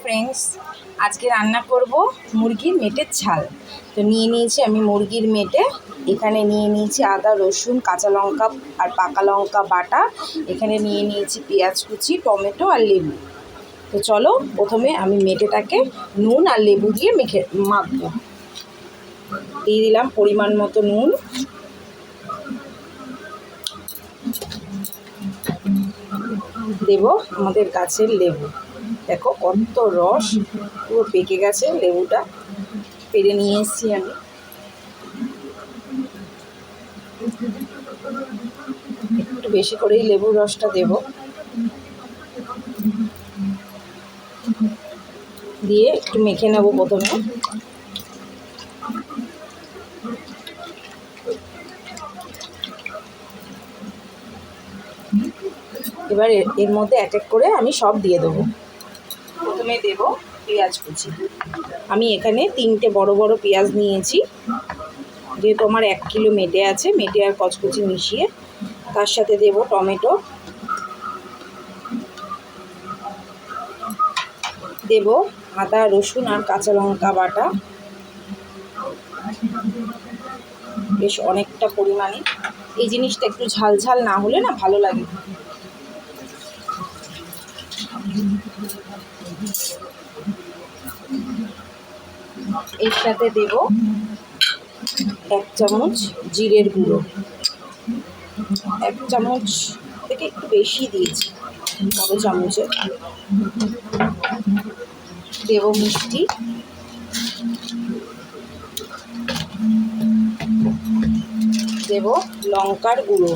Friends, আজকে রান্না করব মুরগির মেটের ঝাল। তো নিয়ে নিয়েছি আমি মুরগির মেটে, এখানে নিয়ে নিয়েছি আদা রসুন কাঁচা লঙ্কা আর পাকা লঙ্কা বাটা, এখানে নিয়ে নিয়েছি পেঁয়াজ কুচি টমেটো আর লেবু। তো চলো প্রথমে আমি মেটেটাকে নুন আর লেবু দিয়ে মাখবো। দিয়ে দিলাম পরিমাণ মতো নুন, দেব আমাদের গাছের লেবু। দেখো কত রস, পুরো পেকে গেছে লেবুটা, পেরে নিয়ে এসেছি আমি। একটু বেশি করেই লেবুর রসটা দেব, দিয়ে একটু মেখে নেব প্রথমে। এবার এর মধ্যে এক এক করে আমি সব দিয়ে দেবো। প্রথমে দেব পেঁয়াজ কুচি। আমি এখানে 3টে বড় বড় পেঁয়াজ নিয়েছি, যেহেতু আমার 1 কিলো মেটে আছে, মেটে আর কচকুচি মিশিয়ে। তার সাথে দেব টমেটো, দেব আদা রসুন আর কাঁচা লঙ্কা বাটা, বেশ অনেকটা পরিমাণে। এই জিনিসটা একটু ঝাল ঝাল না হলে না ভালো লাগে। এর সাথে দেব 1 চামচ জিরের গুঁড়ো, 1 চামচ থেকে একটু বেশি দিয়েছি, বড় চামচে। দেব মিষ্টি, দেব লঙ্কার গুঁড়ো।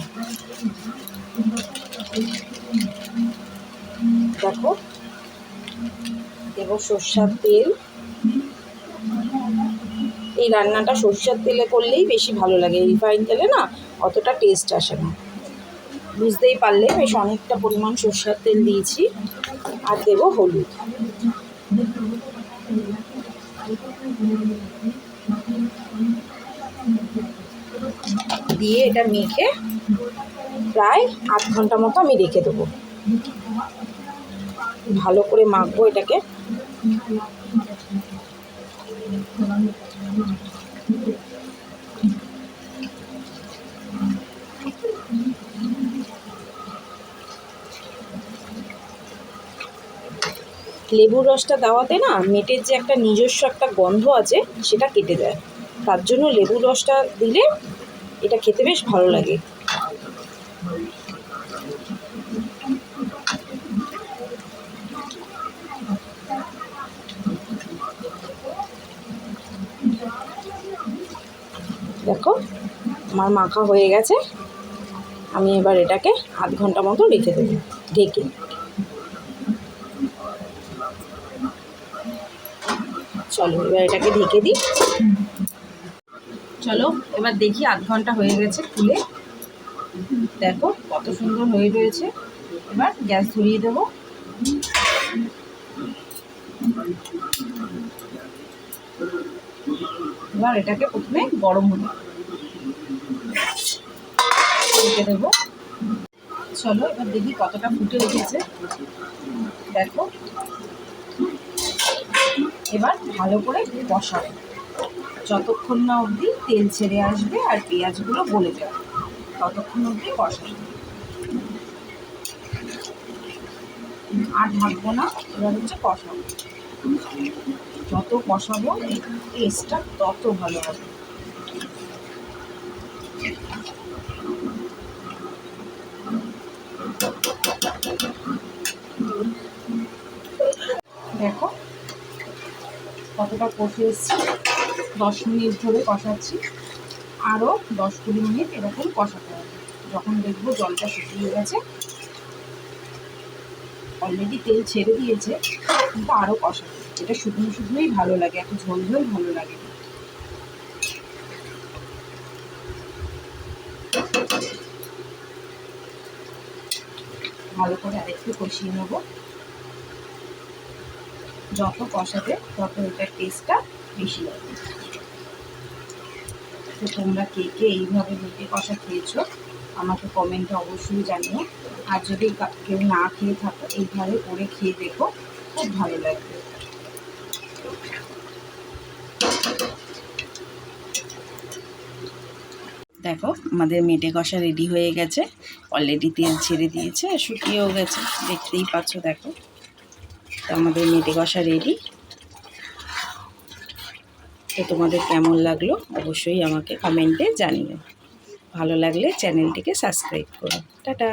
দেখো, দেব সরষের তেল। এই রান্নাটা সরষের তেলে করলেই বেশি ভালো লাগে, রিফাইন তেলে না অতটা টেস্ট আসে না। বুঝতেই পারলে বেশ অনেকটা পরিমাণ সরষের তেল দিয়েছি। আর দেব হলুদ। দিয়ে এটা মেখে প্রায় 8 ঘন্টা মতো আমি রেখে দেবো। ভালো করে মাখবো এটাকে। লেবুর রসটা দেওয়াতে না মেটের যে একটা নিজস্ব একটা গন্ধ আছে সেটা কেটে যায়, তার জন্য লেবুর রসটা দিলে এটা খেতে বেশ ভালো লাগে। দেখো আমার মাখা হয়ে গেছে, আমি এবার এটাকে 8 ঘন্টা মতো রেখে দেবো ঢেকে। চলো এবার এটাকে ঢেকে দিই। চলো এবার দেখি 8 ঘন্টা হয়ে গেছে খুলে, দেখো কত সুন্দর হয়ে রয়েছে। এবার গ্যাস ধরিয়ে দেবো। এবার এটাকে প্রথমে গরম হতে রেখে দেবো। চলো এবার দেখি কতটা ফুটে উঠেছে, দেখো। এবার ভালো করে কষাবো যতক্ষণ না অবধি তেল ছেড়ে আসবে আর পেঁয়াজগুলো গলে যাবে, ততক্ষণ অবধি কষাবো। আর ঢাকবো না, এবার হচ্ছে কষাবো। যত কষাবো টেস্টটা তত ভালো হবে। দেখো কতটা কষে এসেছি, 10 মিনিট ধরে কষাচ্ছি। আরও 10-20 মিনিট এরকম কষাতে হবে। যখন দেখবো জলটা শুকিয়ে গেছে, অলরেডি তেল ছেড়ে দিয়েছে, কিন্তু আরও কষাতে, এটা শুকনো শুকনোই ভালো লাগে, এত ঝোল ঝোল ভালো লাগে। ভালো করে আরেকটু কষিয়ে নেবো। যত কষাবে তত এটার টেস্টটা বেশি লাগে। তো তোমরা কে কে এইভাবে মেটে কষা খেয়েছো আমাকে কমেন্টে অবশ্যই জানিও। আর যদি কেউ না খেয়ে থাকো এইভাবে করে খেয়ে দেখো, খুব ভালো লাগবে। দেখো আমাদের মেটে কষা রেডি হয়ে গেছে, অলরেডি তেল ছেড়ে দিয়েছে আর শুকিয়েও গেছে, দেখতেই পাচ্ছ। দেখো, তো আমাদের মেটে কষা রেডি। তো তোমাদের কেমন লাগলো অবশ্যই আমাকে কমেন্টে জানিও। ভালো লাগলে চ্যানেলটিকে সাবস্ক্রাইব করো। টাটা।